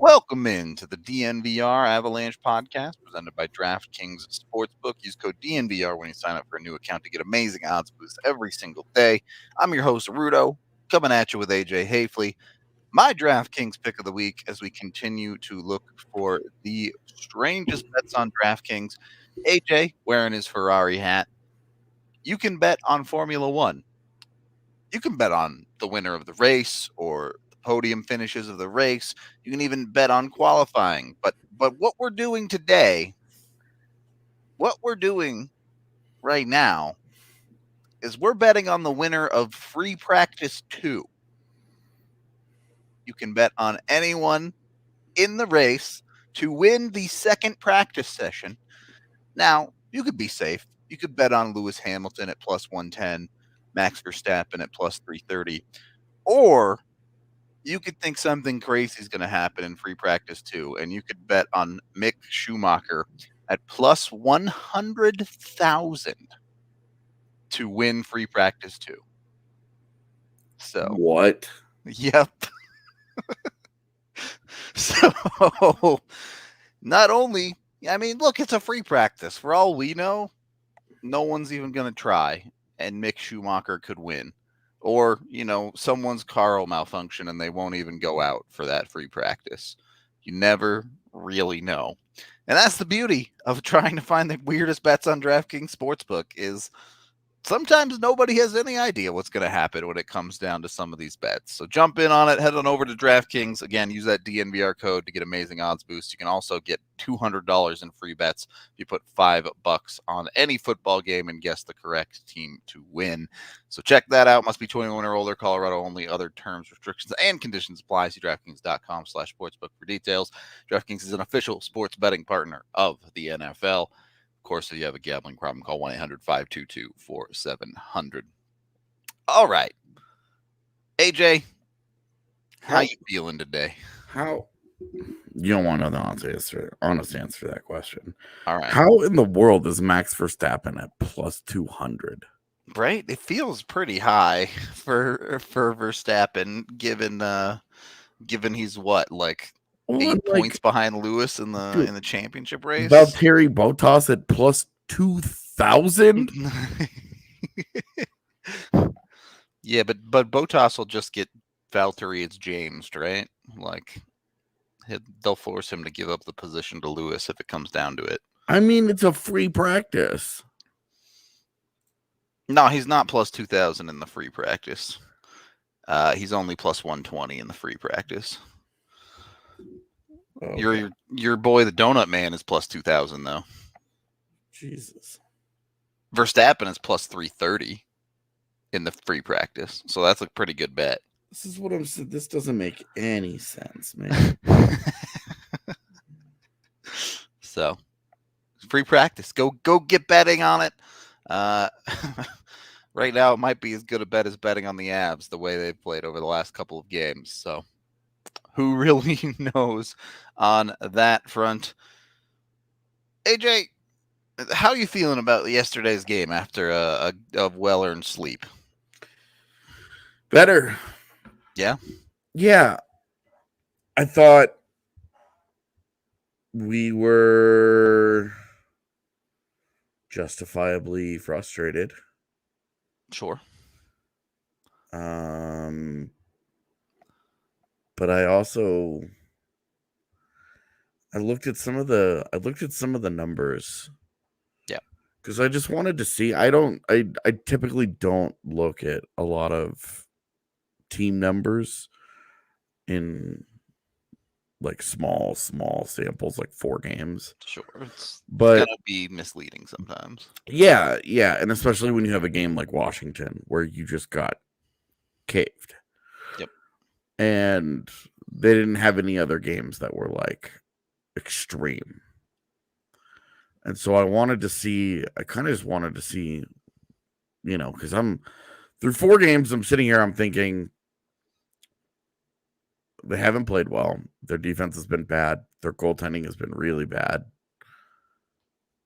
Welcome into the DNVR Avalanche podcast presented by DraftKings Sportsbook. Use code DNVR when you sign up for a new account to get amazing odds boosts every single day. I'm your host, Rudo, coming at you with AJ Haefele. My DraftKings pick of the week as we continue to look for the strangest bets on DraftKings. AJ wearing his Ferrari hat. You can bet on Formula One. You can bet on the winner of the race or the podium finishes of the race. You can even bet on qualifying. But what we're doing today, what we're doing right now, is we're betting on the winner of Free Practice 2. You can bet on anyone in the race to win the second practice session. Now, you could be safe. You could bet on Lewis Hamilton at plus 110, Max Verstappen at plus 330, or you could think something crazy is going to happen in Free Practice 2, and you could bet on Mick Schumacher at plus 100,000 to win Free Practice 2. So, what? Yep. So, not only, look, it's a free practice. For all we know, no one's even going to try, and Mick Schumacher could win. Or, someone's car will malfunction and they won't even go out for that free practice. You never really know. And that's the beauty of trying to find the weirdest bets on DraftKings Sportsbook is sometimes nobody has any idea what's going to happen when it comes down to some of these bets. So jump in on it. Head on over to DraftKings. Again, use that DNVR code to get amazing odds boost. You can also get $200 in free bets if you put $5 on any football game and guess the correct team to win. So check that out. Must be 21 or older. Colorado only. Other terms, restrictions, and conditions apply. See DraftKings.com/sportsbook for details. DraftKings is an official sports betting partner of the NFL. Of course, if you have a gambling problem, call 1-800-522-4700. All right. AJ, how you feeling today? How? You don't want to know the honest answer to that question. All right. How in the world is Max Verstappen at plus 200? Right? It feels pretty high for Verstappen, given he's what, like 8 points behind Lewis in the championship race. Valtteri Bottas at plus 2,000. Yeah, but Bottas will just get Valtteri. It's James, right? Like they'll force him to give up the position to Lewis if it comes down to it. I mean, it's a free practice. No, he's not plus 2,000 in the free practice. He's only plus 120 in the free practice. Okay. Your boy, the Donut Man, is plus 2,000 though. Jesus. Verstappen is plus 330 in the free practice, so that's a pretty good bet. This is what I'm saying. This doesn't make any sense, man. So, free practice. Go get betting on it. Right now, it might be as good a bet as betting on the Avs the way they've played over the last couple of games. So, who really knows on that front? AJ, how are you feeling about yesterday's game after a well-earned sleep? Better. Yeah? Yeah. I thought we were justifiably frustrated. Sure. But I looked at some of the numbers. Yeah. Because I just wanted to see. I typically don't look at a lot of team numbers in like small samples, like 4 games. Sure. It's gonna be misleading sometimes. Yeah. And especially when you have a game like Washington where you just got caved. Yep. And they didn't have any other games that were like extreme. And so I kind of just wanted to see, because I'm through 4 games, I'm sitting here, I'm thinking they haven't played well. Their defense has been bad. Their goaltending has been really bad.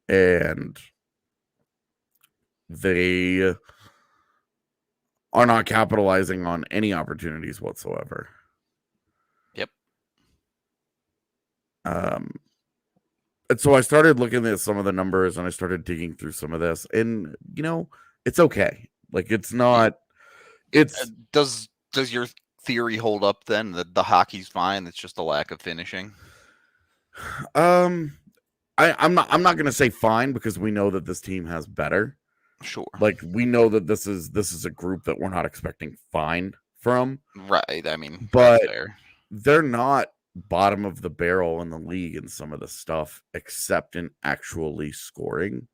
And they are not capitalizing on any opportunities whatsoever. Yep. And so I started looking at some of the numbers and I started digging through some of this, and it's okay. Like it's not. It's Does your theory hold up then? That the hockey's fine. It's just a lack of finishing. I'm not gonna say fine because we know that this team has better. Sure. Like we know that this is a group that we're not expecting fine from. Right. I mean, but fair. They're not bottom of the barrel in the league in some of the stuff, except in actually scoring.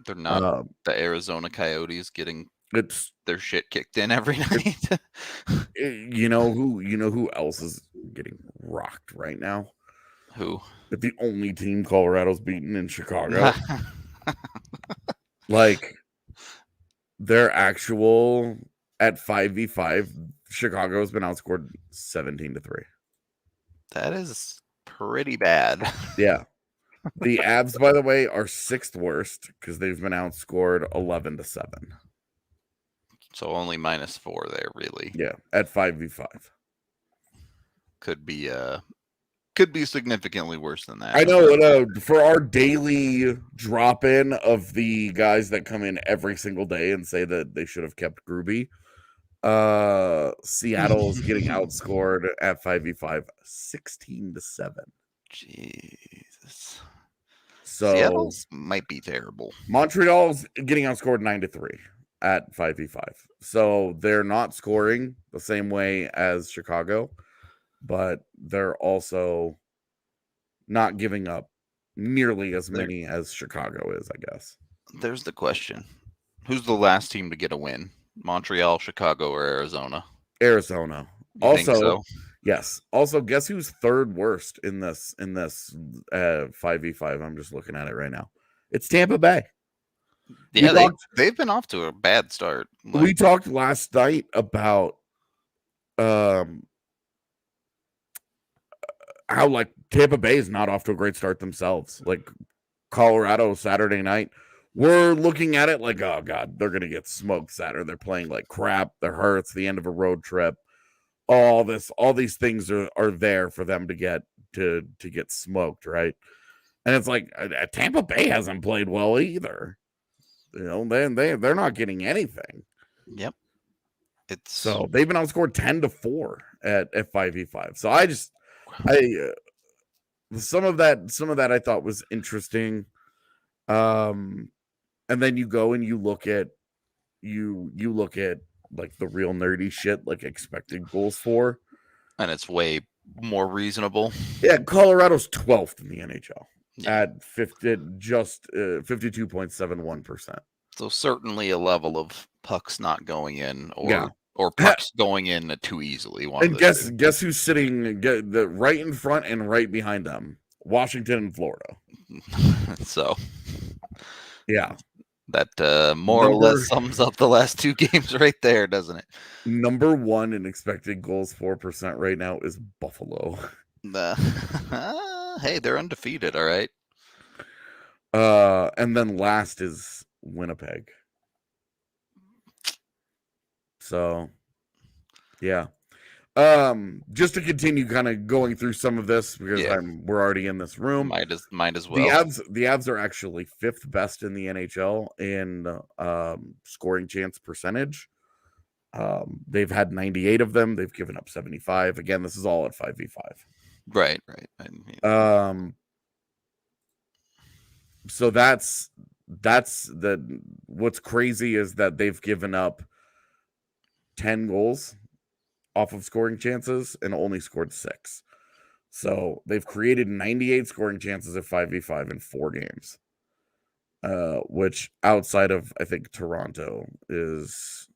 They're not the Arizona Coyotes getting their shit kicked in every night. You know who else is getting rocked right now? Who? The only team Colorado's beaten in Chicago. Like their actual at 5v5, Chicago has been outscored 17-3. That is pretty bad. Yeah. The Avs, by the way, are 6th worst because they've been outscored 11-7. So only -4 there, really. Yeah, at 5v5. Could be significantly worse than that. I know. For our daily drop in of the guys that come in every single day and say that they should have kept Gruby, Seattle's getting outscored at 5v5 16-7. Jesus. So Seattle's might be terrible. Montreal's getting outscored 9-3 at 5v5. So they're not scoring the same way as Chicago, but they're also not giving up nearly as many as Chicago is, I guess. There's the question. Who's the last team to get a win? Montreal, Chicago, or Arizona? Arizona. You also, think so? Yes. Also, guess who's 3rd worst in this 5v5? I'm just looking at it right now. It's Tampa Bay. Yeah, they've been off to a bad start. We talked last night about how like Tampa Bay is not off to a great start themselves. Like Colorado Saturday night, we're looking at it like, oh god, they're gonna get smoked Saturday. They're playing like crap. They're hurt. It's the end of a road trip. All these things are there for them to get smoked, right? And it's like Tampa Bay hasn't played well either. They're not getting anything. Yep. So they've been outscored 10-4 at 5v5. So some of that I thought was interesting. And then you go and you look at like the real nerdy shit, like expected goals for, and it's way more reasonable. Yeah, Colorado's 12th in the NHL at 52.71%. So certainly a level of pucks not going in, or pucks going in too easily. And guess who's sitting right in front and right behind them? Washington and Florida. So, yeah. That more or less sums up the last 2 games right there, doesn't it? Number 1 in expected goals 4% right now is Buffalo. Hey, they're undefeated, all right. And then last is Winnipeg. So, yeah. Just to continue kind of going through some of this because we're already in this room. Might as well. The Avs are actually 5th best in the NHL in scoring chance percentage. They've had 98 of them. They've given up 75. Again, this is all at 5v5. Right. So that's what's crazy is that they've given up 10 goals off of scoring chances and only scored 6. So they've created 98 scoring chances at 5v5 in 4 games. Which outside of, I think, Toronto is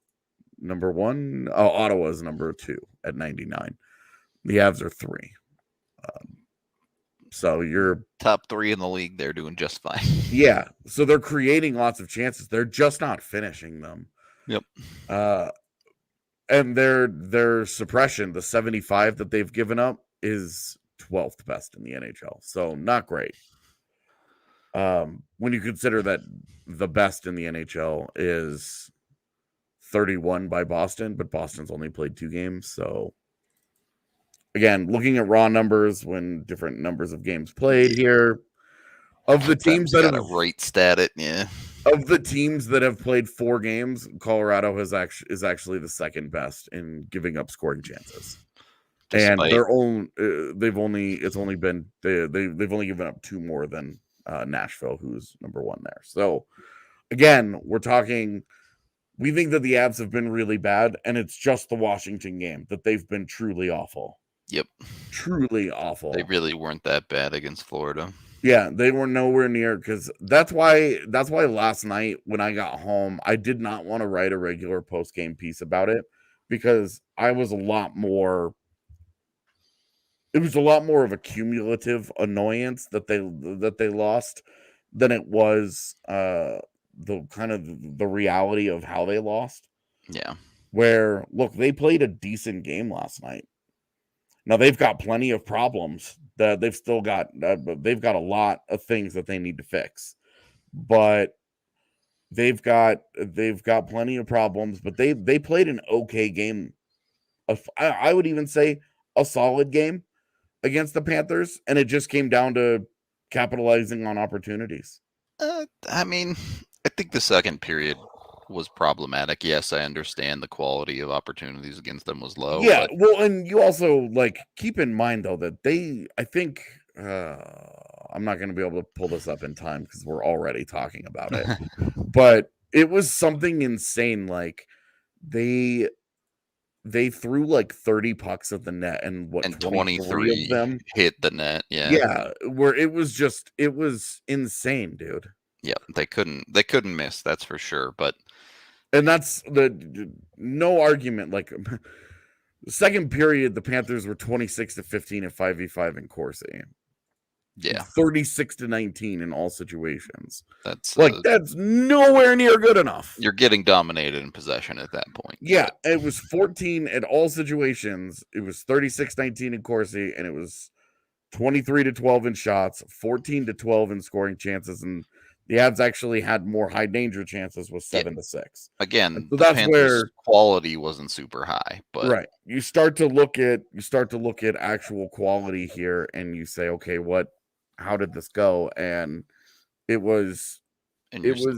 number 1. Oh, Ottawa is number 2 at 99. The Avs are 3. So you're top 3 in the league. They're doing just fine. Yeah. So they're creating lots of chances. They're just not finishing them. Yep. And their suppression, the 75 that they've given up, is 12th best in the NHL. So not great. When you consider that the best in the NHL is 31 by Boston, but Boston's only played 2 games, so again, looking at raw numbers when different numbers of games played here, of the teams that have rate stat it, yeah. Of the teams that have played 4 games, Colorado is actually the second best in giving up scoring chances. And they've only given up 2 more than Nashville, who's number 1 there. So again, we think that the Avs have been really bad, and it's just the Washington game that they've been truly awful. Yep. Truly awful. They really weren't that bad against Florida. Yeah, they were nowhere near, because that's why last night when I got home, I did not want to write a regular post-game piece about it, because it was a lot more of a cumulative annoyance that they lost than it was the kind of the reality of how they lost. Yeah. Where, look, they played a decent game last night. Now they've got plenty of problems that they've still got. They've got a lot of things that they need to fix, but they've got plenty of problems. But they played an okay game. I would even say a solid game against the Panthers, and it just came down to capitalizing on opportunities. I mean, I think the second period was problematic. Yes, I understand the quality of opportunities against them was low. Yeah, well, and you also keep in mind though that I think I'm not going to be able to pull this up in time because we're already talking about it, but it was something insane. Like they threw 30 pucks at the net, and 23 of them hit the net. Yeah, where it was insane, dude. Yeah, they couldn't miss, that's for sure. And that's no argument. The second period, the Panthers were 26-15 at 5v5 in Corsi. Yeah, 36-19 in all situations. That's nowhere near good enough. You're getting dominated in possession at that point. Yeah, it was 14 at all situations. It was 36-19 in Corsi, and it was 23-12 in shots, 14-12 in scoring chances, and the Avs actually had more high danger chances with 7-6. Again, so that's where quality wasn't super high, but right. You start to look at actual quality here, and you say, okay, how did this go? And it was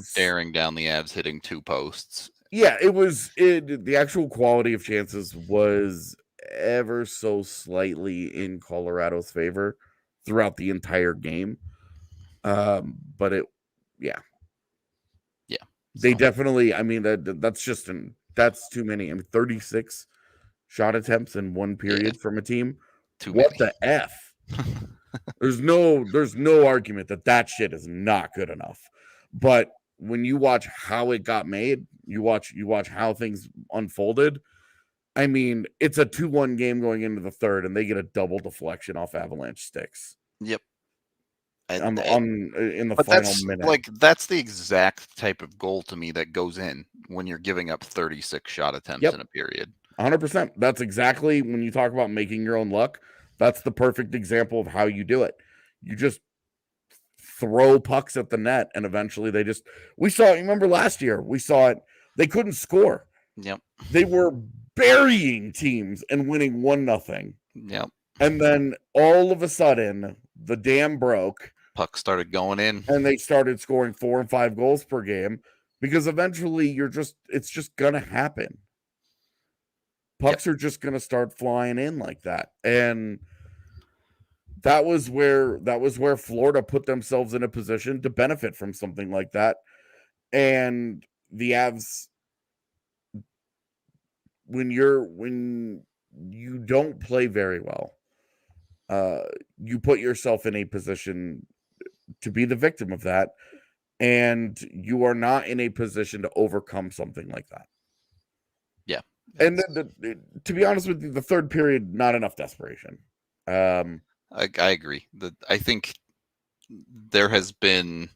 staring down the Avs hitting 2 posts. Yeah, the actual quality of chances was ever so slightly in Colorado's favor throughout the entire game. But they definitely, I mean, that's too many. I mean, 36 shot attempts in one period from a team. What the F? There's no argument that shit is not good enough. But when you watch how it got made, you watch how things unfolded. I mean, it's a 2-1 game going into the third, and they get a double deflection off Avalanche sticks. Yep. In the final minute. That's the exact type of goal to me that goes in when you're giving up 36 shot attempts in a period. 100%. That's exactly, when you talk about making your own luck, that's the perfect example of how you do it. You just throw pucks at the net, and eventually remember last year, we saw it, they couldn't score. Yep. They were burying teams and winning 1-0. Yep. And then all of a sudden, the dam broke. Pucks started going in. And they started scoring 4 and 5 goals per game, because eventually it's just going to happen. Pucks are just going to start flying in like that. And that was where Florida put themselves in a position to benefit from something like that. And the Avs, when you don't play very well, you put yourself in a position to be the victim of that, and you are not in a position to overcome something like that. Yeah. And to be honest with you, the third period, not enough desperation. I agree. I think there has been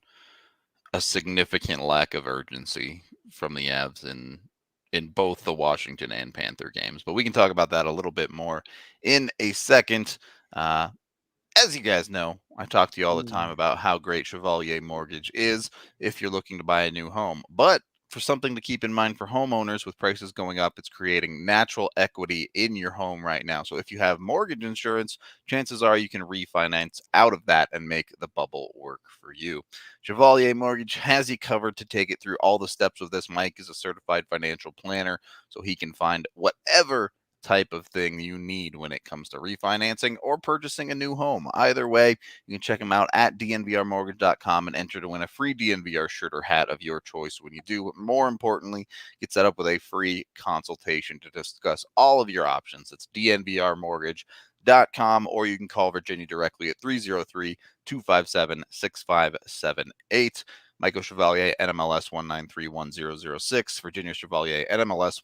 a significant lack of urgency from the Avs in both the Washington and Panther games, but we can talk about that a little bit more in a second. As you guys know, I talk to you all the time about how great Chevalier Mortgage is if you're looking to buy a new home. But for something to keep in mind for homeowners with prices going up, it's creating natural equity in your home right now. So if you have mortgage insurance, chances are you can refinance out of that and make the bubble work for you. Chevalier Mortgage has you covered to take it through all the steps of this. Mike is a certified financial planner, so he can find whatever type of thing you need when it comes to refinancing or purchasing a new home. Either way, you can check them out at dnvrmortgage.com and enter to win a free DNVR shirt or hat of your choice when you do. More importantly, get set up with a free consultation to discuss all of your options. It's dnvrmortgage.com, or you can call Virginia directly at 303-257-6578. Michael Chevalier, NMLS 1931006. Virginia Chevalier, NMLS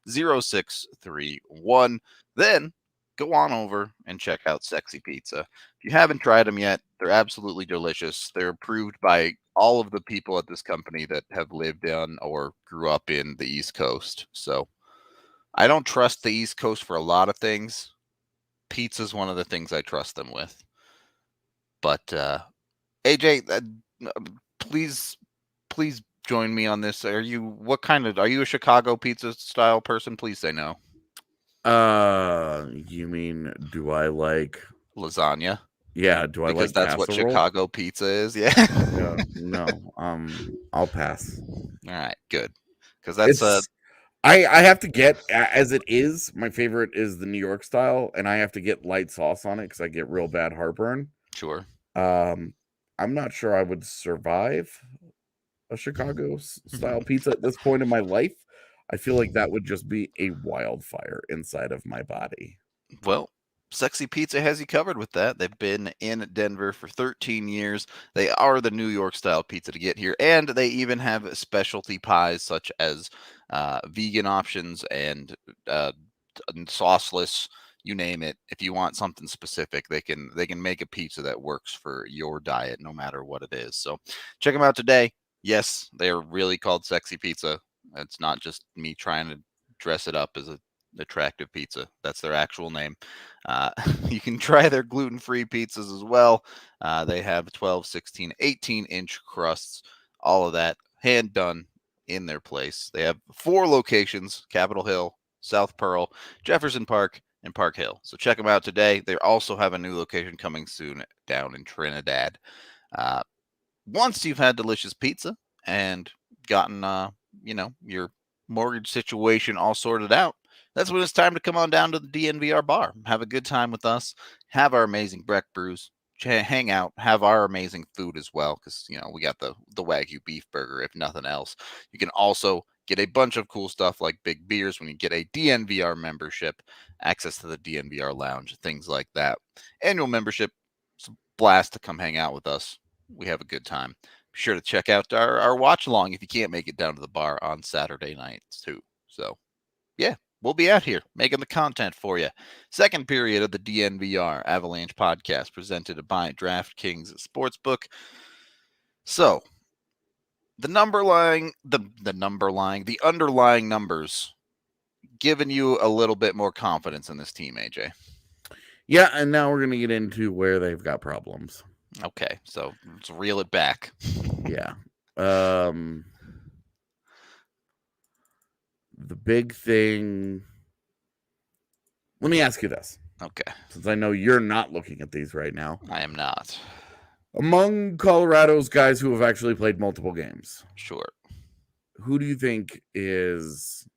1910631. Then go on over and check out Sexy Pizza. If you haven't tried them yet, they're absolutely delicious. They're approved by all of the people at this company that have lived on or grew up in the East Coast. So I don't trust the East Coast for a lot of things. Pizza's one of the things I trust them with. But AJ, please join me on this. Are you a Chicago pizza style person? Please say no. You mean, do I like lasagna? Yeah, do I like because that's what casserole? Chicago pizza is. Yeah. Yeah, no. I'll pass. All right, good. Because that's I have to get, as it is, my favorite is the New York style, and I have to get light sauce on it because I get real bad heartburn. sure. I'm not sure I would survive a Chicago style pizza at this point in my life. I feel like that would just be a wildfire inside of my body. Well, Sexy Pizza has you covered with that. They've been in Denver for 13 years. They are the New York style pizza to get here, and they even have specialty pies such as vegan options and sauceless. You name it. If you want something specific, they can make a pizza that works for your diet, no matter what it is. So check them out today. Yes, they are really called Sexy Pizza. It's not just me trying to dress it up as a attractive pizza. That's their actual name. You can try their gluten-free pizzas as well. They have 12, 16, 18-inch crusts, all of that hand done in their place. They have 4 locations: Capitol Hill, South Pearl, Jefferson Park, and Park Hill. So check them out today. They also have a new location coming soon down in Trinidad. Once you've had delicious pizza and gotten your mortgage situation all sorted out, that's when it's time to come on down to the DNVR bar. Have a good time with us. Have our amazing Breck brews. Hang out. Have our amazing food as well, because we got the Wagyu beef burger. If nothing else, you can also get a bunch of cool stuff like big beers when you get a DNVR membership, access to the DNVR lounge, things like that. Annual membership. It's a blast to come hang out with us. We have a good time. Be sure to check out our watch along if you can't make it down to the bar on Saturday nights too. So yeah, we'll be out here making the content for you. Second period of the DNVR Avalanche podcast presented by DraftKings Sportsbook. So the underlying numbers giving you a little bit more confidence in this team, AJ. Yeah, and now we're gonna get into where they've got problems. Okay, so let's reel it back. Yeah. The big thing. Let me ask you this. Okay. Since I know you're not looking at these right now. I am not. Among Colorado's guys who have actually played multiple games. Sure. Who do you think is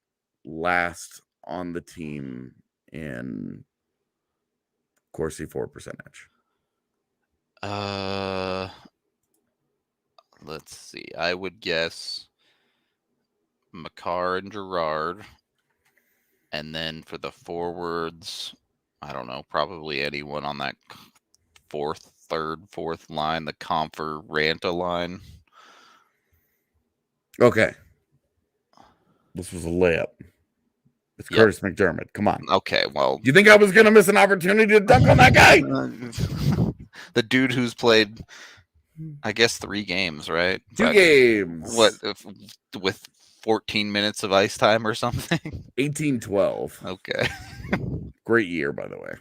last on the team in Corsi for percentage? Let's see. I would guess Makar and Gerard. And then for the forwards, I don't know, probably anyone on that fourth line, the Comfer Ranta line. Okay. This was a layup. It's Curtis McDermott. Come on. Okay, well. You think I was going to miss an opportunity to dunk on that guy? The dude who's played, I guess, 3 games, right? 2 games. What, with 14 minutes of ice time or something? 18-12. Okay. Great year, by the way.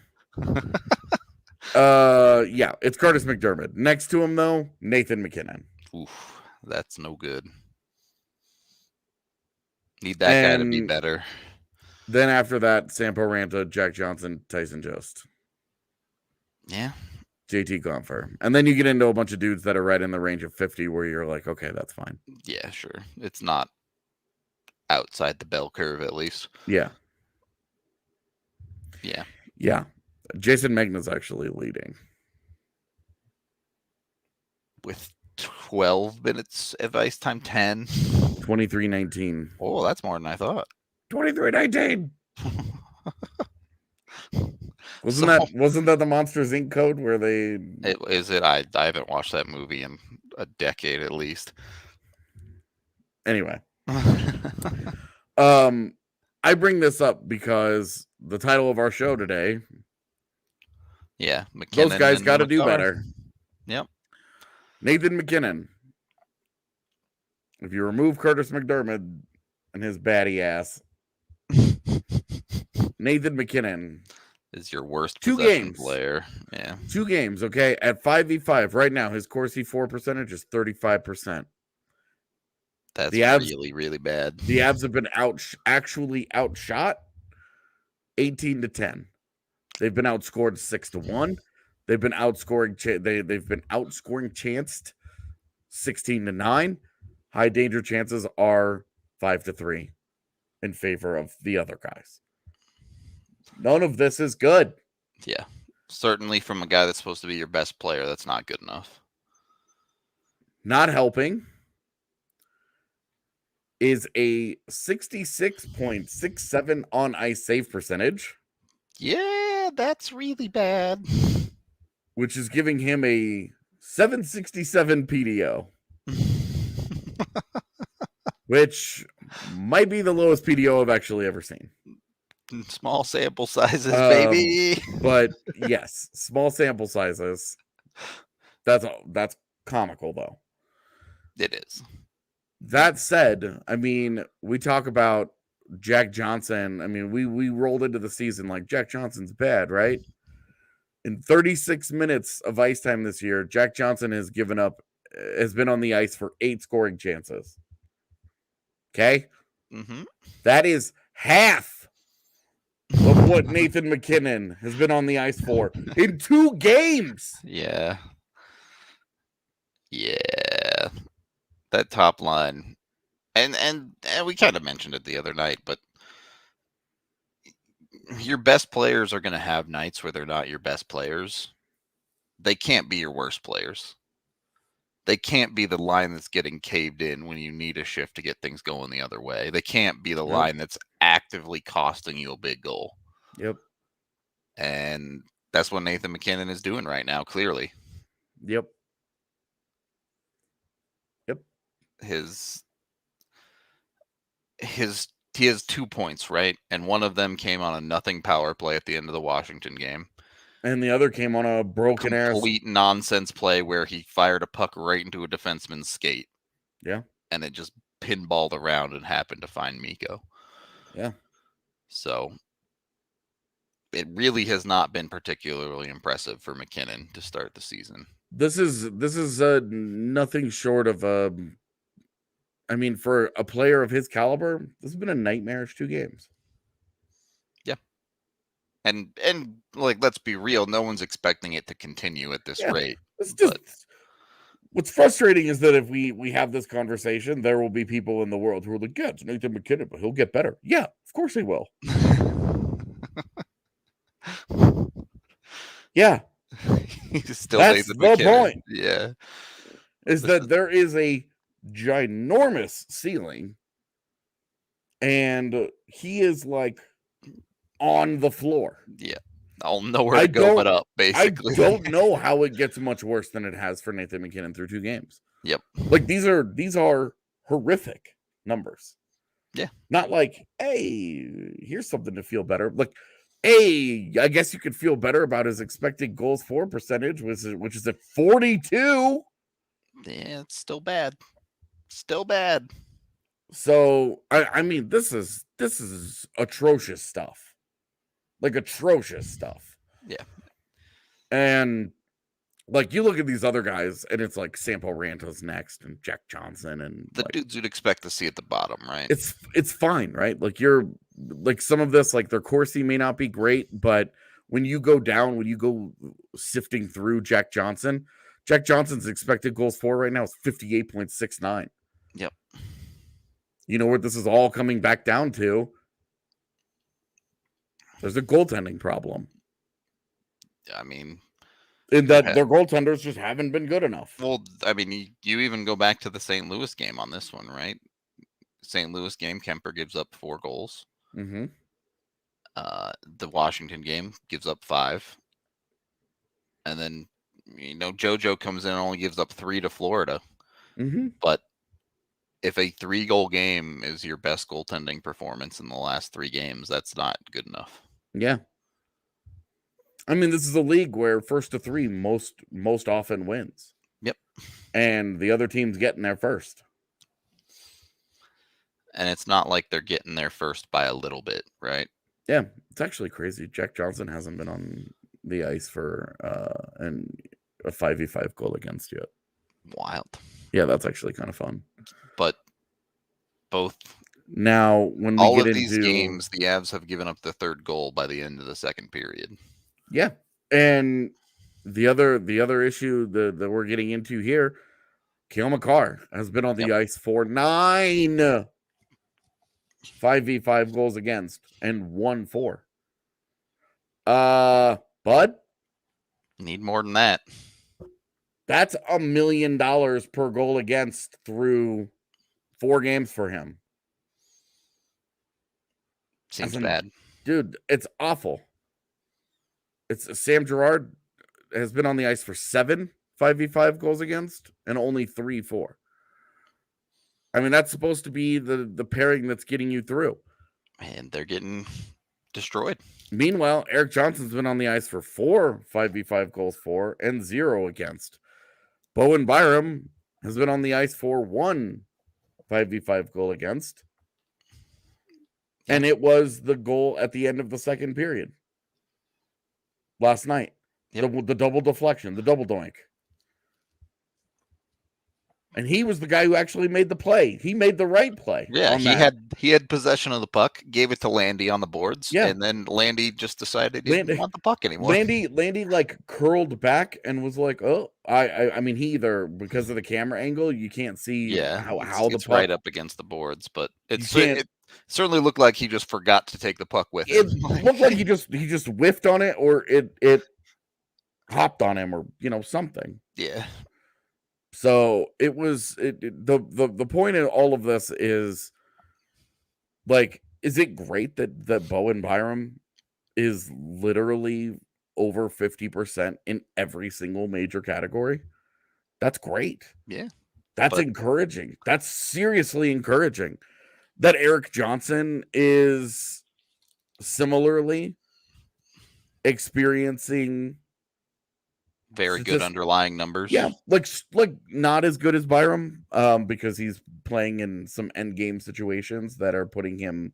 Yeah, it's Curtis McDermott. Next to him, though, Nathan MacKinnon. Oof, that's no good. Need that guy to be better. Then after that, Sampo Ranta, Jack Johnson, Tyson Jost. Yeah. JT Compher. And then you get into a bunch of dudes that are right in the range of 50 where you're like, okay, that's fine. Yeah, sure. It's not outside the bell curve, at least. Yeah. Yeah. Yeah. Jason Megna's actually leading. With 12 minutes of ice time, 10. 23-19. Oh, that's more than I thought. 23-19. Wasn't that the Monsters Inc. code where they Is it? I haven't watched that movie in a decade at least. Anyway. I bring this up because the title of our show today. Yeah, MacKinnon. Those guys got to do better. Yep. Nathan MacKinnon. If you remove Curtis McDermott and his batty ass, Nathan MacKinnon is your worst 2 games player. Yeah. 2 games, okay? At 5v5 right now, his Corsi 4 percentage is 35%. That's really, really bad. The Avs have been actually outshot 18-10. They've been outscored 6-1. They've been outscoring. They've been outscoring chanced 16-9. High danger chances are 5-3 in favor of the other guys. None of this is good. Yeah, certainly from a guy that's supposed to be your best player, that's not good enough. Not helping is a 66.67 on ice save percentage. Yeah, that's really bad. Which is giving him a 767 PDO. Which might be the lowest PDO I've actually ever seen. Small sample sizes, baby. But yes, small sample sizes. That's comical, though. It is. That said, I mean, we talk about Jack Johnson. I mean, we rolled into the season like Jack Johnson's bad, right? In 36 minutes of ice time this year, Jack Johnson has been on the ice for 8 scoring chances. Okay? Mm-hmm. That is half of what Nathan MacKinnon has been on the ice for in 2 games. Yeah. Yeah. That top line. And we kind of mentioned it the other night, but your best players are going to have nights where they're not your best players. They can't be your worst players. They can't be the line that's getting caved in when you need a shift to get things going the other way. They can't be the line that's actively costing you a big goal. Yep. And that's what Nathan MacKinnon is doing right now, clearly. Yep. He has 2 points, right? And one of them came on a nothing power play at the end of the Washington game. And the other came on a broken complete nonsense play where he fired a puck right into a defenseman's skate. Yeah. And it just pinballed around and happened to find Mikko. Yeah. So it really has not been particularly impressive for MacKinnon to start the season. This is nothing short of I mean, for a player of his caliber, this has been a nightmarish 2 games. Yeah. And like, let's be real, no one's expecting it to continue at this rate. It's just, what's frustrating is that if we have this conversation, there will be people in the world who are like, yeah, it's Nathan MacKinnon, but he'll get better. Yeah, of course he will. Yeah. He's still That's Nathan the MacKinnon. point. Yeah. Is that there is a ginormous ceiling and he is like on the floor. Yeah. I'll nowhere to go but up, basically. I don't know how it gets much worse than it has for Nathan MacKinnon through 2 games. Yep. Like these are horrific numbers. Yeah. Not like, hey, here's something to feel better. Like, hey, I guess you could feel better about his expected goals for percentage, which is at 42. Yeah, it's still bad. Still bad. So I mean, this is atrocious stuff. Like atrocious stuff. Yeah. And Like, you look at these other guys, and it's like Sampo Ranta's next, and Jack Johnson, and The like, dudes you'd expect to see at the bottom, right? it's fine, right? Like, like some of this, like their Corsi may not be great, but when you go sifting through Jack Johnson's expected goals for right now is 58.69. Yep. You know what this is all coming back down to? There's a goaltending problem. I mean, in that their goaltenders just haven't been good enough. Well, I mean, you even go back to the St. Louis game on this one, right? St. Louis game, Kemper gives up 4 goals. Mm-hmm. The Washington game gives up 5. And then, JoJo comes in and only gives up 3 to Florida. Mm-hmm. But if a 3-goal game is your best goaltending performance in the last 3 games, that's not good enough. Yeah. I mean, this is a league where first to 3 most often wins. Yep. And the other team's getting there first. And it's not like they're getting there first by a little bit, right? Yeah, it's actually crazy. Jack Johnson hasn't been on the ice for a 5v5 goal against yet. Wild. Yeah, that's actually kind of fun. But both now, when we all get of into these games, the Avs have given up the 3rd goal by the end of the 2nd period. Yeah, and the other issue that we're getting into here, Cale Makar has been on the ice for 9 5v5 goals against and 1 4. Bud, need more than that. That's $1 million per goal against through 4 games for him. Seems bad. Dude, it's awful. It's Sam Girard has been on the ice for 7 5v5 goals against and only 3 4. I mean, that's supposed to be the pairing that's getting you through. And they're getting destroyed. Meanwhile, Erik Johnson's been on the ice for 4 5v5 goals for and 0 against. Bowen Byram has been on the ice for 1 5v5 goal against. And it was the goal at the end of the 2nd period. Last night. Yep. The double deflection, the double doink. And he was the guy who actually made the play. He made the right play. Yeah, he had possession of the puck, gave it to Landy on the boards, and then Landy just decided he didn't want the puck anymore. Landy like curled back and was like, "Oh, I mean, he either because of the camera angle, you can't see how the puck right up against the boards, but it certainly looked like he just forgot to take the puck with him. It looked like he just whiffed on it, or it hopped on him, or something. Yeah. So it was the point in all of this is like, is it great that Bowen Byram is literally over 50% in every single major category? That's great. Yeah. That's encouraging. That's seriously encouraging. That Erik Johnson is similarly experiencing very good underlying numbers. Yeah, like not as good as Byram, because he's playing in some end game situations that are putting him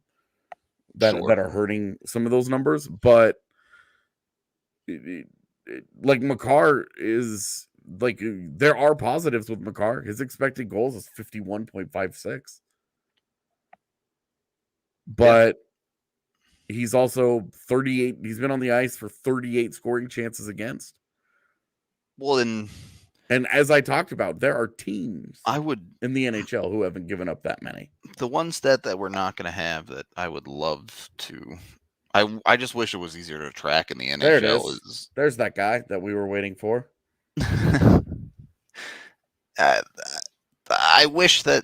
that are hurting some of those numbers. But like Makar is like, there are positives with Makar. His expected goals is 51.56, but he's also 38. He's been on the ice for 38 scoring chances against. Well, and as I talked about, there are teams in the NHL who haven't given up that many. The one stat that we're not going to have that I would love to, I just wish it was easier to track in the NHL. There it is. There's that guy that we were waiting for. I wish that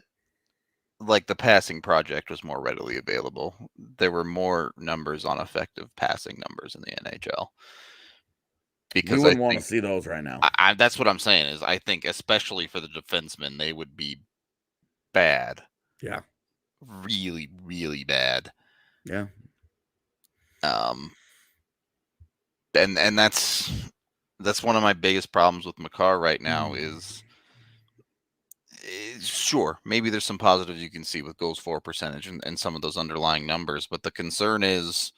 like the passing project was more readily available. There were more numbers on effective passing numbers in the NHL. Because we wouldn't want to see those right now. That's what I'm saying is I think especially for the defensemen, they would be bad. Yeah. Really, really bad. Yeah. And that's one of my biggest problems with Makar right now is sure, maybe there's some positives you can see with goals for percentage and some of those underlying numbers, but the concern is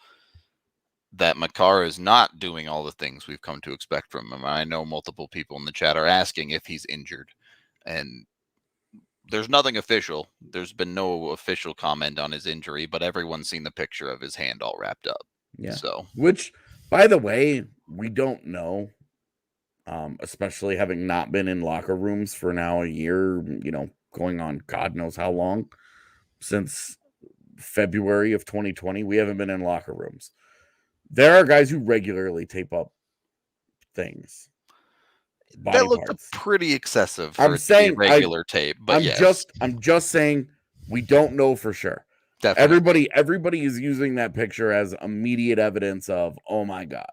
that Makar is not doing all the things we've come to expect from him. I know multiple people in the chat are asking if he's injured, and there's nothing official. There's been no official comment on his injury, but everyone's seen the picture of his hand all wrapped up. Yeah. So, which, by the way, we don't know, especially having not been in locker rooms for now a year, going on God knows how long, since February of 2020. We haven't been in locker rooms. There are guys who regularly tape up things. That looked pretty excessive for I'm saying regular tape, but I'm just saying we don't know for sure. Definitely. Everybody is using that picture as immediate evidence of, oh my God,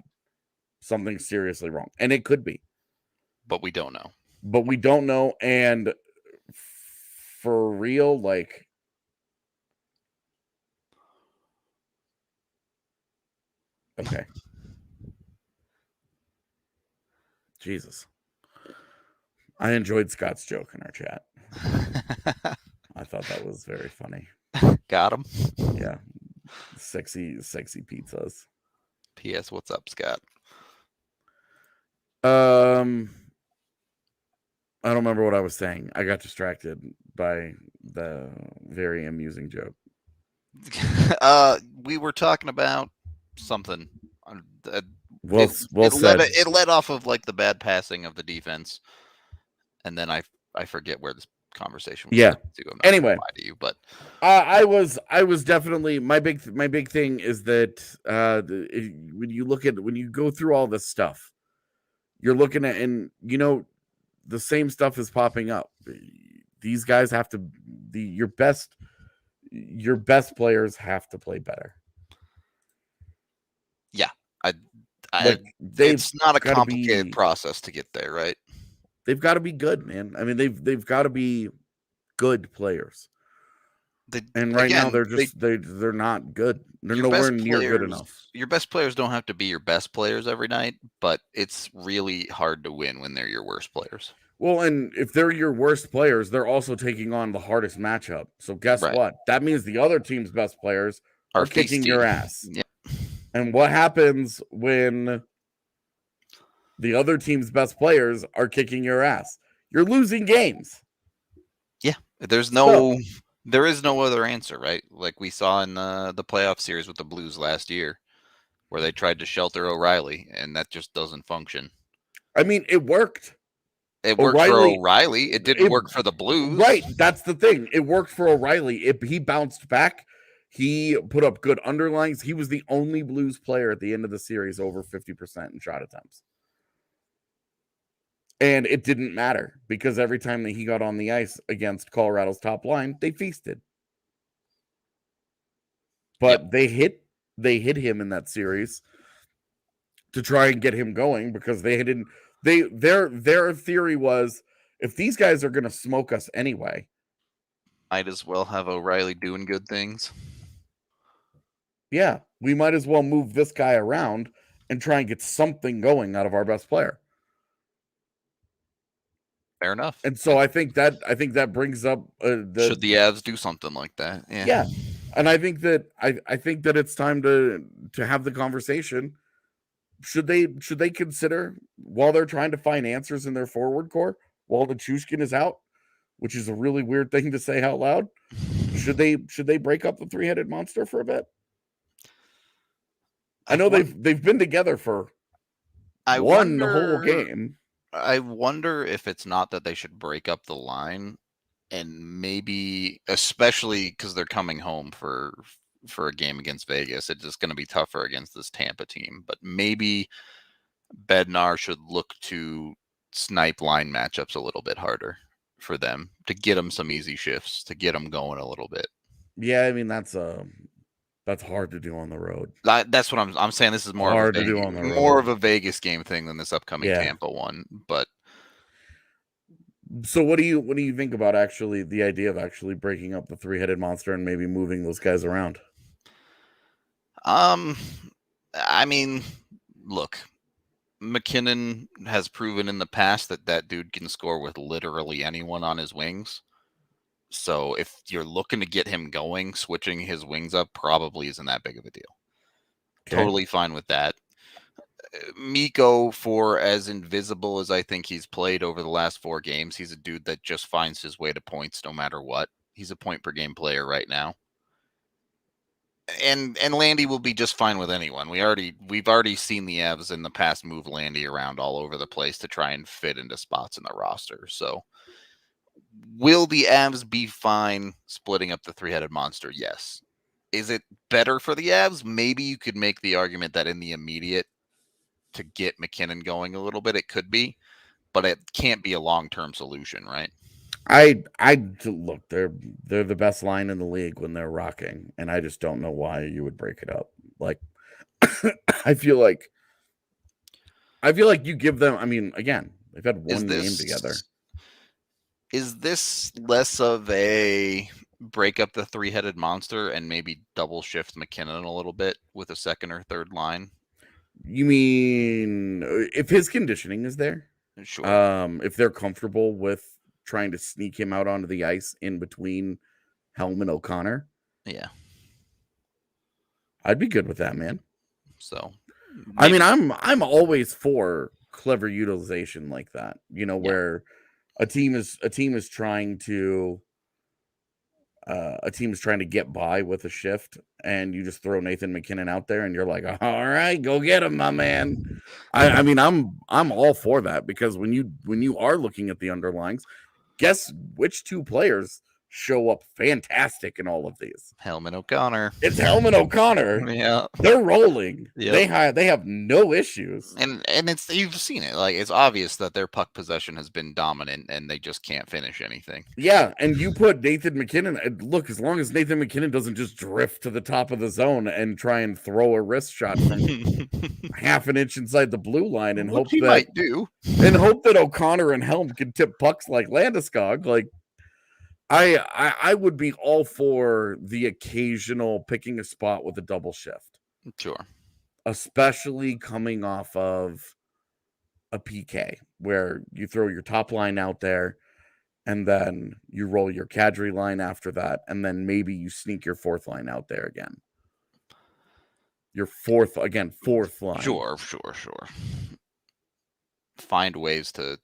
something seriously wrong. And it could be. But we don't know. And for real, like, okay. Jesus. I enjoyed Scott's joke in our chat. I thought that was very funny. Got him. Yeah. Sexy pizzas. P.S. What's up, Scott? I don't remember what I was saying. I got distracted by the very amusing joke. We were talking about something. It led off of like the bad passing of the defense, and then I forget where this conversation was. Yeah. Anyway, to you, but I was definitely my big thing is that when you go through all this stuff, you're looking at, and the same stuff is popping up. These guys have to your best players have to play better. Yeah, it's not a complicated process to get there, right? They've got to be good, man. I mean, they've got to be good players. Now they're not good. They're nowhere near good enough. Your best players don't have to be your best players every night, but it's really hard to win when they're your worst players. Well, and if they're your worst players, they're also taking on the hardest matchup. So guess what? That means the other team's best players are kicking your ass. Yeah. And what happens when the other team's best players are kicking your ass? You're losing games. Yeah. There is no other answer, right? Like we saw in the playoff series with the Blues last year, where they tried to shelter O'Reilly, and that just doesn't function. I mean, it worked. It worked for O'Reilly. It didn't work for the Blues. Right. That's the thing. It worked for O'Reilly. He bounced back. He put up good underlines. He was the only Blues player at the end of the series over 50% in shot attempts. And it didn't matter because every time that he got on the ice against Colorado's top line, they feasted. But they hit him in that series to try and get him going because their theory was, if these guys are going to smoke us anyway, might as well have O'Reilly doing good things. Yeah, we might as well move this guy around and try and get something going out of our best player. Fair enough. And so I think that brings up should the Avs do something like that? Yeah. And I think that it's time to have the conversation. Should they consider, while they're trying to find answers in their forward core, while Nichushkin is out, which is a really weird thing to say out loud, should they break up the three-headed monster for a bit? I know they've been together for the whole game. I wonder if it's not that they should break up the line, and maybe, especially because they're coming home for a game against Vegas, it's just going to be tougher against this Tampa team. But maybe Bednar should look to snipe line matchups a little bit harder for them to get them some easy shifts, to get them going a little bit. Yeah, I mean that's hard to do on the road. That's what I'm saying. This is more of a Vegas game thing than this upcoming Tampa one. But so what do you think about actually the idea of actually breaking up the three-headed monster and maybe moving those guys around? I mean, look, MacKinnon has proven in the past that dude can score with literally anyone on his wings. So if you're looking to get him going, switching his wings up probably isn't that big of a deal. Totally fine with that. Mikko, for as invisible as I think he's played over the last 4 games, he's a dude that just finds his way to points no matter what. He's a point per game player right now. And Landy will be just fine with anyone. We've already seen the Avs in the past move Landy around all over the place to try and fit into spots in the roster. So will the Avs be fine splitting up the three-headed monster? Yes. Is it better for the Avs? Maybe you could make the argument that in the immediate, to get MacKinnon going a little bit, it could be, but it can't be a long-term solution, right? I look, they're the best line in the league when they're rocking, and I just don't know why you would break it up. Like, I feel like you give them. I mean, again, they've had one game together. Is this less of a break up the three-headed monster and maybe double shift MacKinnon a little bit with a second or third line? You mean if his conditioning is there? Sure. If they're comfortable with trying to sneak him out onto the ice in between Helm and O'Connor. Yeah. I'd be good with that, man. So I mean, I'm always for clever utilization like that, where a team is trying to get by with a shift, and you just throw Nathan MacKinnon out there and you're like, all right, go get him, my man. I mean, I'm all for that, because when you are looking at the underlines, guess which 2 players show up fantastic in all of these? Helm and O'Connor. It's Helm and O'Connor. Yeah. They're rolling. Yep. They have no issues. And it's, you've seen it. Like, it's obvious that their puck possession has been dominant and they just can't finish anything. Yeah, and you put Nathan MacKinnon, look, as long as Nathan MacKinnon doesn't just drift to the top of the zone and try and throw a wrist shot from half an inch inside the blue line and hope that O'Connor and Helm can tip pucks like Landeskog, like, I would be all for the occasional picking a spot with a double shift. Sure. Especially coming off of a PK, where you throw your top line out there and then you roll your Kadri line after that, and then maybe you sneak your fourth line out there again. Your fourth line. Sure. Find ways to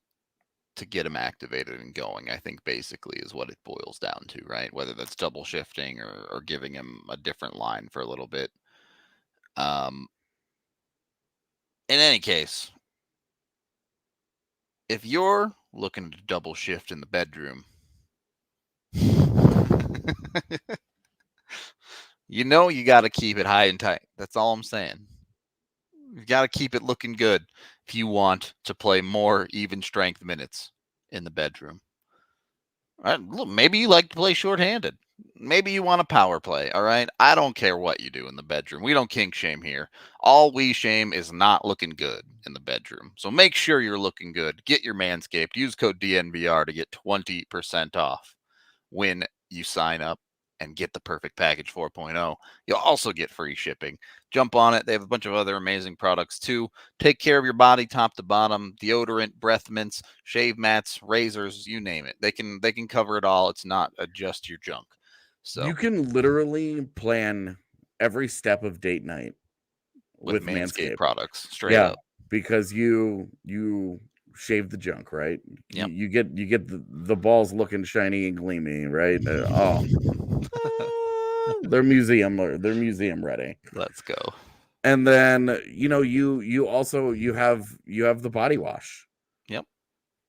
get him activated and going, I think basically is what it boils down to, right? Whether that's double shifting or giving him a different line for a little bit. In any case, if you're looking to double shift in the bedroom, you got to keep it high and tight. That's all I'm saying. You got to keep it looking good if you want to play more even strength minutes in the bedroom. All right, look, maybe you like to play shorthanded. Maybe you want a power play. All right, I don't care what you do in the bedroom. We don't kink shame here. All we shame is not looking good in the bedroom. So make sure you're looking good. Get your Manscaped. Use code DNVR to get 20% off when you sign up and get the Perfect Package 4.0. You'll also get free shipping. Jump on it. They have a bunch of other amazing products too. Take care of your body top to bottom. Deodorant, breath mints, shave mats, razors, you name it. They can cover it all. It's not just your junk. So you can literally plan every step of date night with Manscaped products, straight up. Because you shave the junk, right? Yep. You get the balls looking shiny and gleamy, right? They're museum ready. Let's go. And then you also have the body wash. Yep.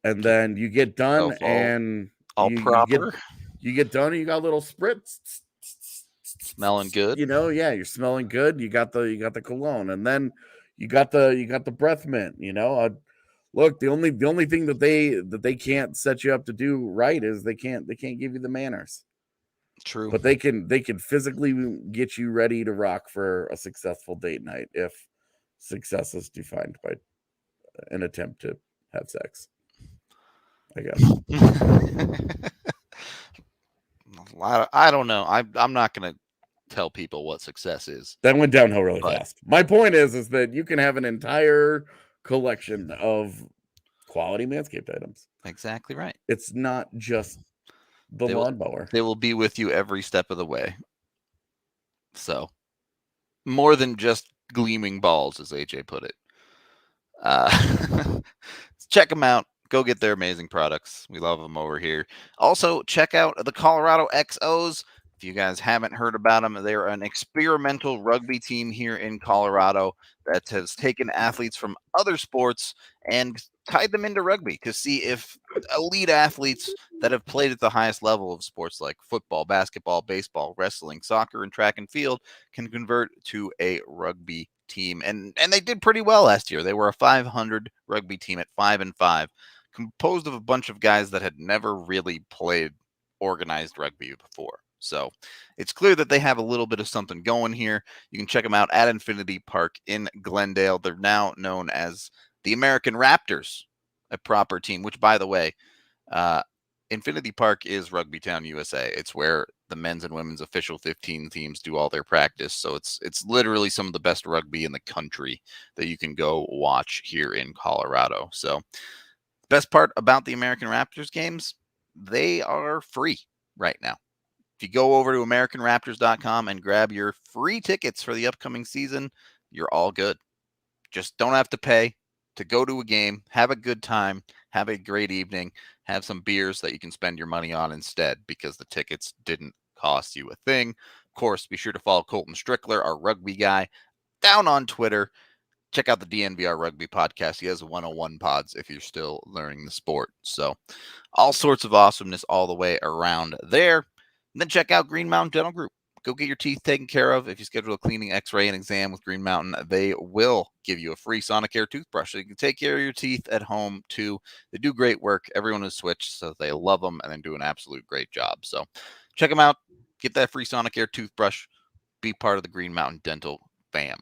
And then you get done and proper. You get done and you got a little spritz. Smelling good. You're smelling good. You got the cologne, and then you got the breath mint. Look, the only thing that they can't set you up to do right is they can't give you the manners. True. But they can physically get you ready to rock for a successful date night if success is defined by an attempt to have sex, I guess. I don't know. I'm not going to tell people what success is. That went downhill really fast. My point is that you can have an entire collection of quality Manscaped items. Exactly right. It's not just the lawnmower. They will be with you every step of the way. So, more than just gleaming balls, as AJ put it. Check them out. Go get their amazing products. We love them over here. Also, check out the Colorado XOs. If you guys haven't heard about them, they're an experimental rugby team here in Colorado that has taken athletes from other sports and tied them into rugby to see if elite athletes that have played at the highest level of sports like football, basketball, baseball, wrestling, soccer, and track and field can convert to a rugby team. And they did pretty well last year. They were a 500 rugby team at 5-5, composed of a bunch of guys that had never really played organized rugby before. So it's clear that they have a little bit of something going here. You can check them out at Infinity Park in Glendale. They're now known as the American Raptors, a proper team, which, by the way, Infinity Park is Rugby Town, USA. It's where the men's and women's official 15 teams do all their practice. So it's literally some of the best rugby in the country that you can go watch here in Colorado. So the best part about the American Raptors games, they are free right now. If you go over to AmericanRaptors.com and grab your free tickets for the upcoming season, you're all good. Just don't have to pay to go to a game, have a good time, have a great evening, have some beers that you can spend your money on instead because the tickets didn't cost you a thing. Of course, be sure to follow Colton Strickler, our rugby guy, down on Twitter. Check out the DNVR Rugby podcast. He has 101 pods if you're still learning the sport. So all sorts of awesomeness all the way around there. And then check out Green Mountain Dental Group. Go get your teeth taken care of. If you schedule a cleaning, x-ray, and exam with Green Mountain, they will give you a free Sonicare toothbrush so you can take care of your teeth at home too. They do great work. Everyone has switched, so they love them and they do an absolute great job. So check them out. Get that free Sonicare toothbrush. Be part of the Green Mountain Dental fam.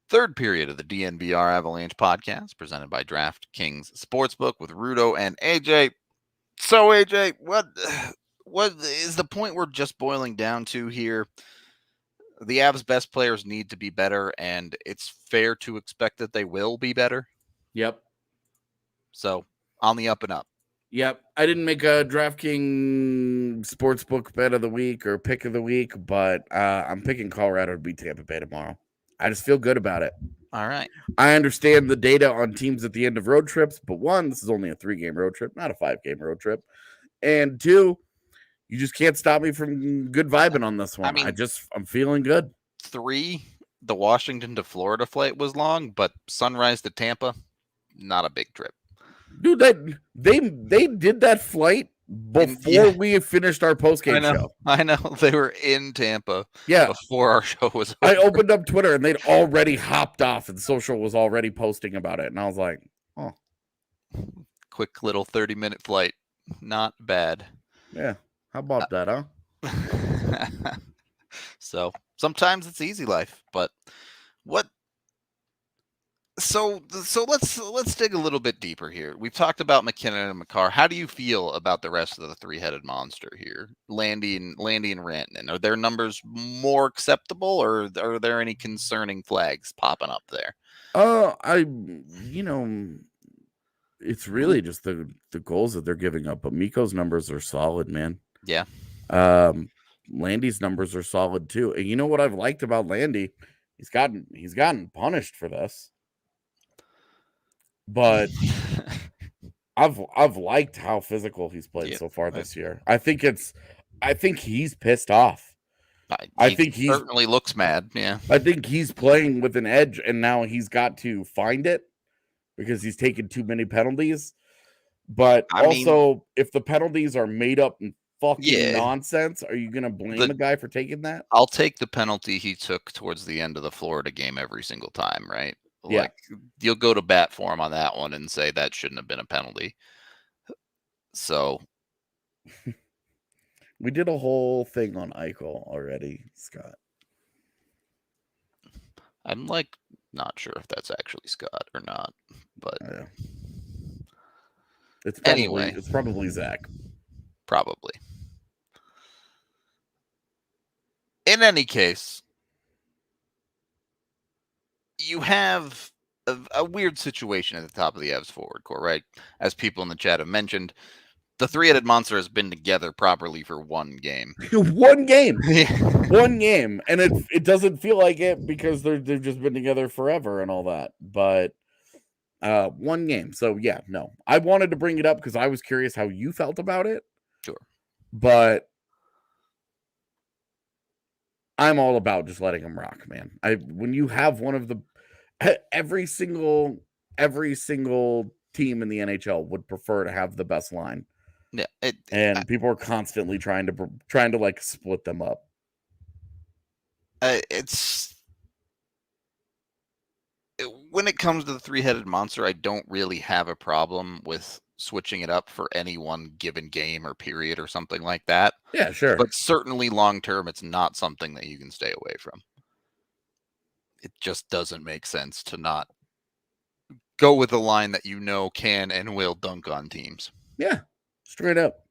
Third period of the DNVR Avalanche podcast presented by DraftKings Sportsbook with Rudo and AJ. So AJ, what is the point we're just boiling down to here? The Avs' best players need to be better, and it's fair to expect that they will be better. Yep. So on the up and up. Yep. I didn't make a DraftKings Sportsbook bet of the week or pick of the week, but I'm picking Colorado to beat Tampa Bay tomorrow. I just feel good about it. All right. I understand the data on teams at the end of road trips, but one, this is only a 3-game road trip, not a 5-game road trip. And two, you just can't stop me from good vibing on this one. I mean, I'm feeling good. 3, the Washington to Florida flight was long, but Sunrise to Tampa, not a big trip. Dude, they did that flight before we finished our post-game show. I know. They were in Tampa before our show was over. I opened up Twitter and they'd already hopped off and social was already posting about it. And I was like, oh. Quick little 30-minute flight. Not bad. Yeah. How about that, huh? So sometimes it's easy life, but what? So let's dig a little bit deeper here. We've talked about MacKinnon and Makar. How do you feel about the rest of the three-headed monster here, Landy and Rantanen? Are their numbers more acceptable, or are there any concerning flags popping up there? It's really just the goals that they're giving up. But Mikko's numbers are solid, man. Yeah. Landy's numbers are solid too. And you know what I've liked about Landy? He's gotten punished for this. But I've liked how physical he's played so far this year. I think he's pissed off. I think he certainly looks mad. Yeah. I think he's playing with an edge, and now he's got to find it because he's taken too many penalties. But if the penalties are made up and fucking nonsense, are you gonna blame the guy for taking that? I'll take the penalty he took towards the end of the Florida game every single time, right? Yeah. Like, you'll go to bat for him on that one and say that shouldn't have been a penalty. So we did a whole thing on Eichel already, Scott. I'm not sure if that's actually Scott or not, but it's probably Zach. Probably. In any case, you have a weird situation at the top of the Avs forward core, right? As people in the chat have mentioned, The three-headed monster has been together properly for one game. One game. And it doesn't feel like it because they've just been together forever and all that. But one game. So yeah, no. I wanted to bring it up because I was curious how you felt about it. Sure. But I'm all about just letting them rock, man. When you have one of the every single team in the NHL would prefer to have the best line. Yeah, people are constantly trying to like split them up. When it comes to the three-headed monster, I don't really have a problem with switching it up for any one given game or period or something like that. Yeah, sure. But certainly long term, it's not something that you can stay away from. It just doesn't make sense to not go with a line that you know can and will dunk on teams. Yeah, straight up.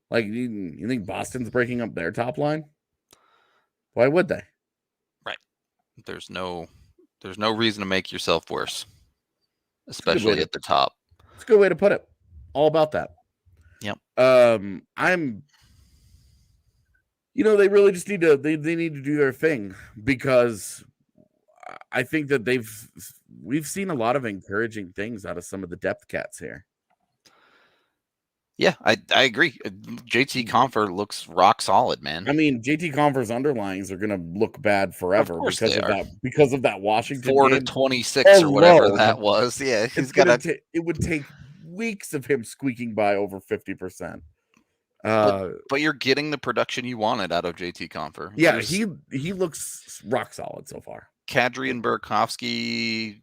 Like, you think Boston's breaking up their top line? Why would they? Right. There's no reason to make yourself worse, especially at the top. It's a good way to put it. All about that. Yep. They really just need to they need to do their thing, because I think that we've seen a lot of encouraging things out of some of the depth cats here. Yeah, I agree. JT Compher looks rock solid, man. I mean, JT Compher's underlings are going to look bad forever because of that Washington 4-26 or whatever that was. Yeah, it would take weeks of him squeaking by over 50%. But you're getting the production you wanted out of JT Compher. Yeah, he looks rock solid so far. Kadri and Burakovsky,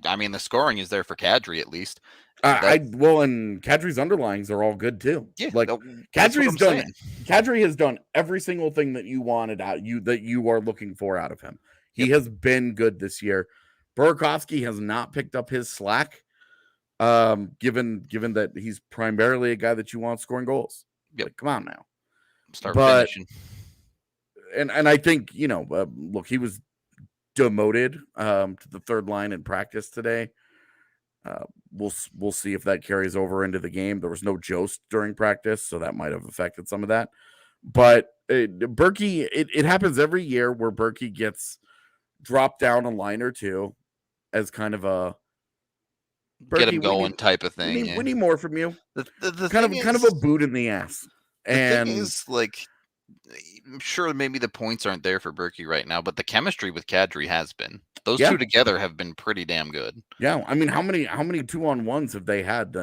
I mean, the scoring is there for Kadri at least. And Kadri's underlings are all good too. Yeah, like Kadri has done every single thing that you wanted that you are looking for out of him. He has been good this year. Burakovsky has not picked up his slack, given that he's primarily a guy that you want scoring goals. Yep. Like, come on now, start finishing. And I think look, he was demoted to the third line in practice today. We'll see if that carries over into the game. There was no Jost during practice, so that might have affected some of that. But Berkey, it happens every year where Berkey gets dropped down a line or two as kind of a get him going type of thing. We need more from you. The kind of a boot in the ass. And the thing is, like, I'm sure maybe the points aren't there for Berkey right now, but the chemistry with Kadri has been. Those two together have been pretty damn good. Yeah, I mean, how many 2-on-1s have they had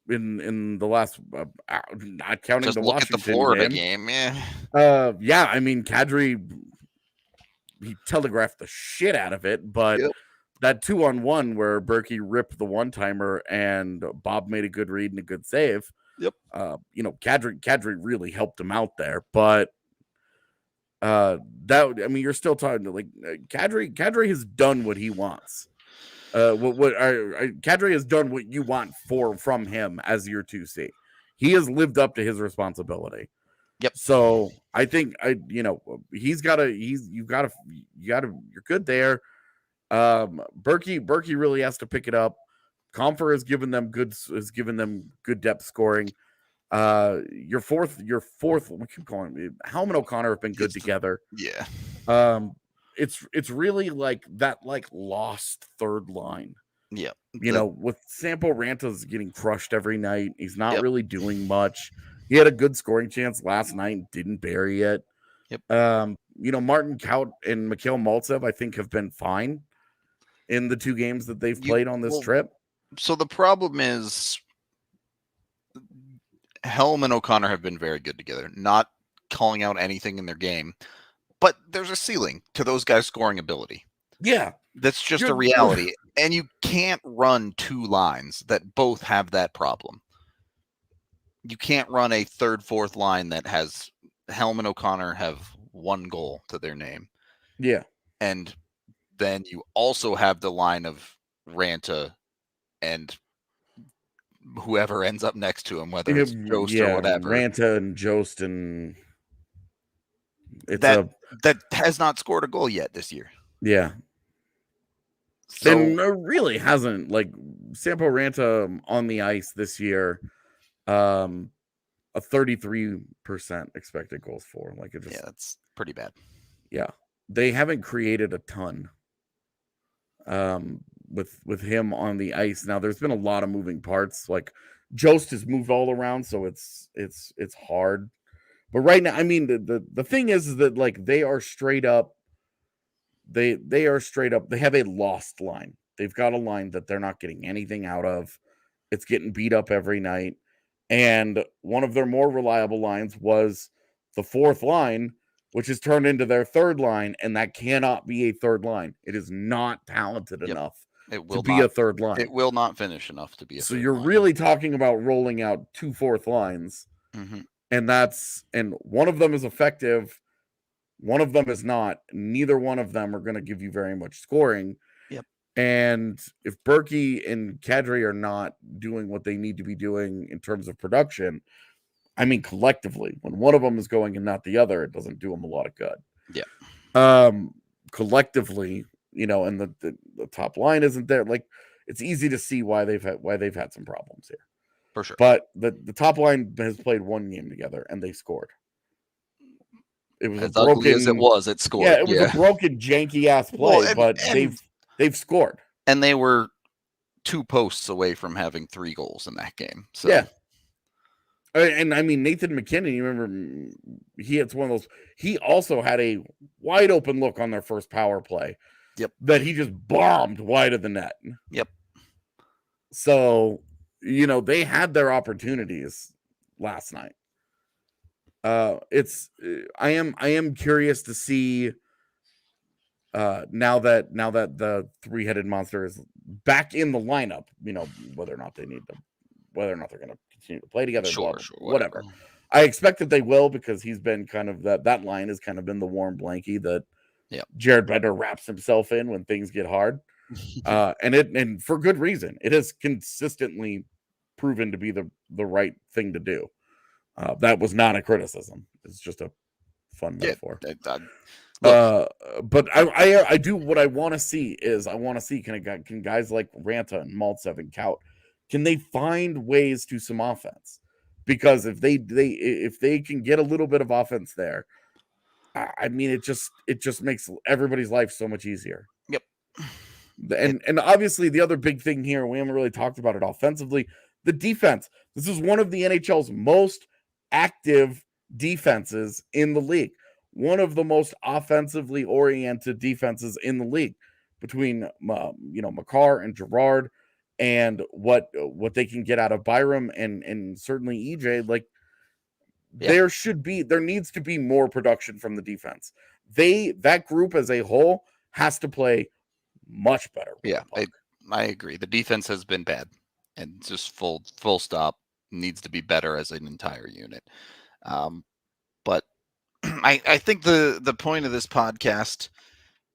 in the last? Not counting just the look Washington at the Florida game. Yeah. I mean, Kadri, he telegraphed the shit out of it, but that 2-on-1 where Berkey ripped the one-timer and Bob made a good read and a good save. Yep. Kadri really helped him out there, but you're still talking like Kadri has done what he wants. Kadri has done what you want from him as your 2C. He has lived up to his responsibility. Yep. So I think you're good there. Berkey really has to pick it up. Compher has given them good depth scoring. Your fourth, we keep calling it, Helm and O'Connor have been good together. Yeah. It's really like that, like, lost third line. Yeah. With Sampo Ranta's getting crushed every night. He's not really doing much. He had a good scoring chance last night and didn't bury it. Yep. Martin Kaut and Mikhail Maltsev, I think, have been fine in the 2 games that they've played on this trip. So the problem is Helm and O'Connor have been very good together, not calling out anything in their game, but there's a ceiling to those guys' scoring ability. Yeah. That's just a reality. And you can't run 2 lines that both have that problem. You can't run a third, fourth line that has Helm and O'Connor have 1 goal to their name. Yeah. And then you also have the line of Ranta and whoever ends up next to him, whether it's Jost or whatever. Ranta and Jost, and that has not scored a goal yet this year. Yeah. So, and really hasn't, like, Sampo Ranta on the ice this year A 33% expected goals for. Like it just, Yeah, that's pretty bad. Yeah, they haven't created a ton. With him on the ice now, there's been a lot of moving parts. Like Jost has moved all around, so it's hard. But right now, I mean, the thing is that like they are straight up. They are straight up. They have a lost line. They've got a line that they're not getting anything out of. It's getting beat up every night. And one of their more reliable lines was the fourth line, which is turned into their third line, and that cannot be a third line. It is not talented enough to be a third line. It will not finish enough to be a so third you're line. really talking about rolling out 2 fourth lines, and one of them is effective, one of them is not. Neither one of them are going to give you very much scoring. Yep. And if Berkey and Kadri are not doing what they need to be doing in terms of production, I mean, collectively, when one of them is going and not the other, it doesn't do them a lot of good. Yeah. Collectively, and the top line isn't there. Like, it's easy to see why they've had some problems here. For sure. But the top line has played one game together and they scored. It was as ugly as it was, it scored. Yeah, it was a broken, janky ass play, but they've scored. And they were 2 posts away from having 3 goals in that game. So yeah. And I mean, Nathan MacKinnon, you remember, it's one of those. He also had a wide open look on their first power play. Yep. That he just bombed wide of the net. Yep. So, they had their opportunities last night. I am curious to see now that the three-headed monster is back in the lineup, whether or not they're going to continue to play together. Sure, whatever. I expect that they will, because he's been kind of that line has kind of been the warm blankie that Jared Bender wraps himself in when things get hard. And for good reason. It has consistently proven to be the right thing to do. That was not a criticism. It's just a fun metaphor. But I do what I want to see is can guys like Ranta and Maltsev and Kaut, can they find ways to some offense? Because if they can get a little bit of offense there, I mean, it just makes everybody's life so much easier. Yep. And obviously the other big thing here, we haven't really talked about it offensively, the defense. This is one of the NHL's most active defenses in the league. One of the most offensively oriented defenses in the league, between Makar and Gerard, and what they can get out of Byram and certainly EJ. Like, there needs to be more production from the defense. That group as a whole has to play much better. Yeah, I agree. The defense has been bad, and just full stop, needs to be better as an entire unit. But I think the point of this podcast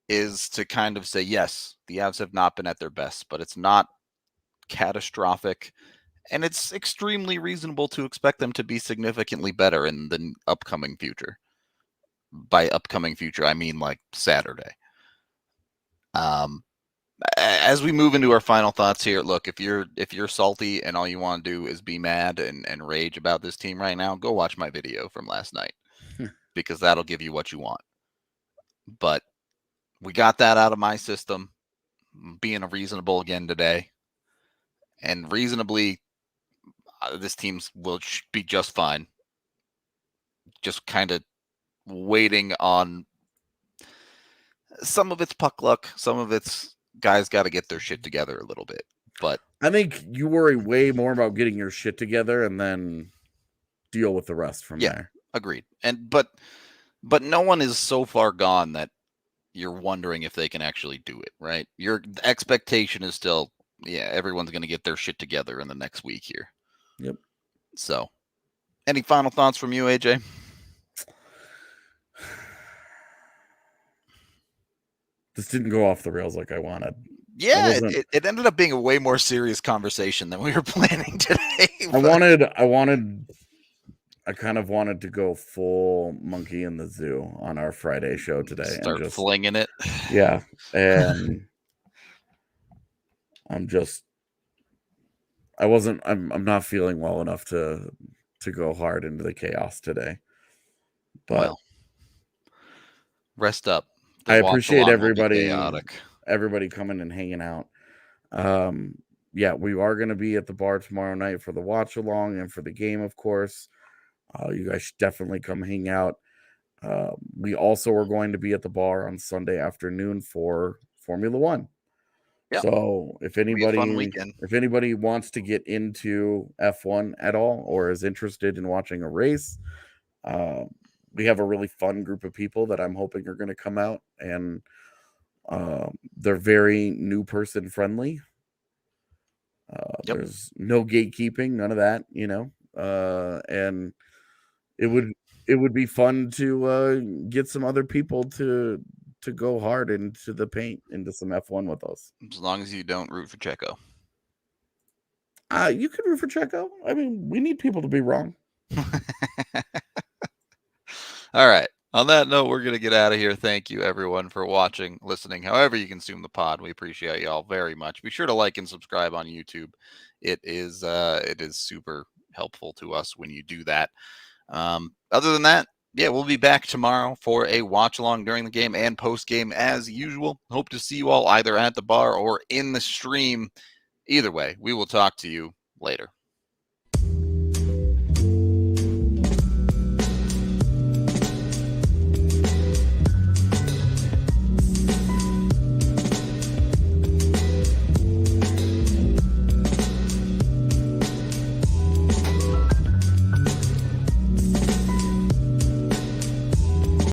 is to kind of say, yes, the Avs have not been at their best, but it's not catastrophic, and it's extremely reasonable to expect them to be significantly better in the upcoming future. By upcoming future, I mean like Saturday. As we move into our final thoughts here, look, if you're salty and all you want to do is be mad and rage about this team right now, go watch my video from last night, because that'll give you what you want. But we got that out of my system, being reasonable again today. And reasonably, this team will be just fine. Just kind of waiting on some of its puck luck, some of its guys got to get their shit together a little bit. But I think you worry way more about getting your shit together and then deal with the rest from there. Agreed. But no one is so far gone that you're wondering if they can actually do it, right? Your expectation is still, everyone's going to get their shit together in the next week here. Yep. So, any final thoughts from you, AJ? This didn't go off the rails like I wanted. Yeah, it ended up being a way more serious conversation than we were planning today. I kind of wanted to go full monkey in the zoo on our Friday show today. Start and just flinging it. Yeah. And I'm not feeling well enough to go hard into the chaos today. But well, rest up. The I watch appreciate along will be everybody chaotic. coming and hanging out. Yeah, we are going to be at the bar tomorrow night for the watch along and for the game, of course. You guys should definitely come hang out. We also are going to be at the bar on Sunday afternoon for Formula One. Yep. So if It'll be a fun anybody weekend. wants to get into F1 at all or is interested in watching a race, we have a really fun group of people that I'm hoping are going to come out, and they're very new person friendly. Yep. There's no gatekeeping, none of that, you know. And it would be fun to get some other people to go hard into the paint into some F1 with us. As long as you don't root for Checo. You could root for Checo. I mean, we need people to be wrong. All right. On that note, we're going to get out of here. Thank you, everyone, for watching, listening, however you consume the pod. We appreciate y'all very much. Be sure to like and subscribe on YouTube. It is super helpful to us when you do that. Other than that, yeah, we'll be back tomorrow for a watch along during the game and post game as usual. Hope to see you all either at the bar or in the stream. Either way, we will talk to you later.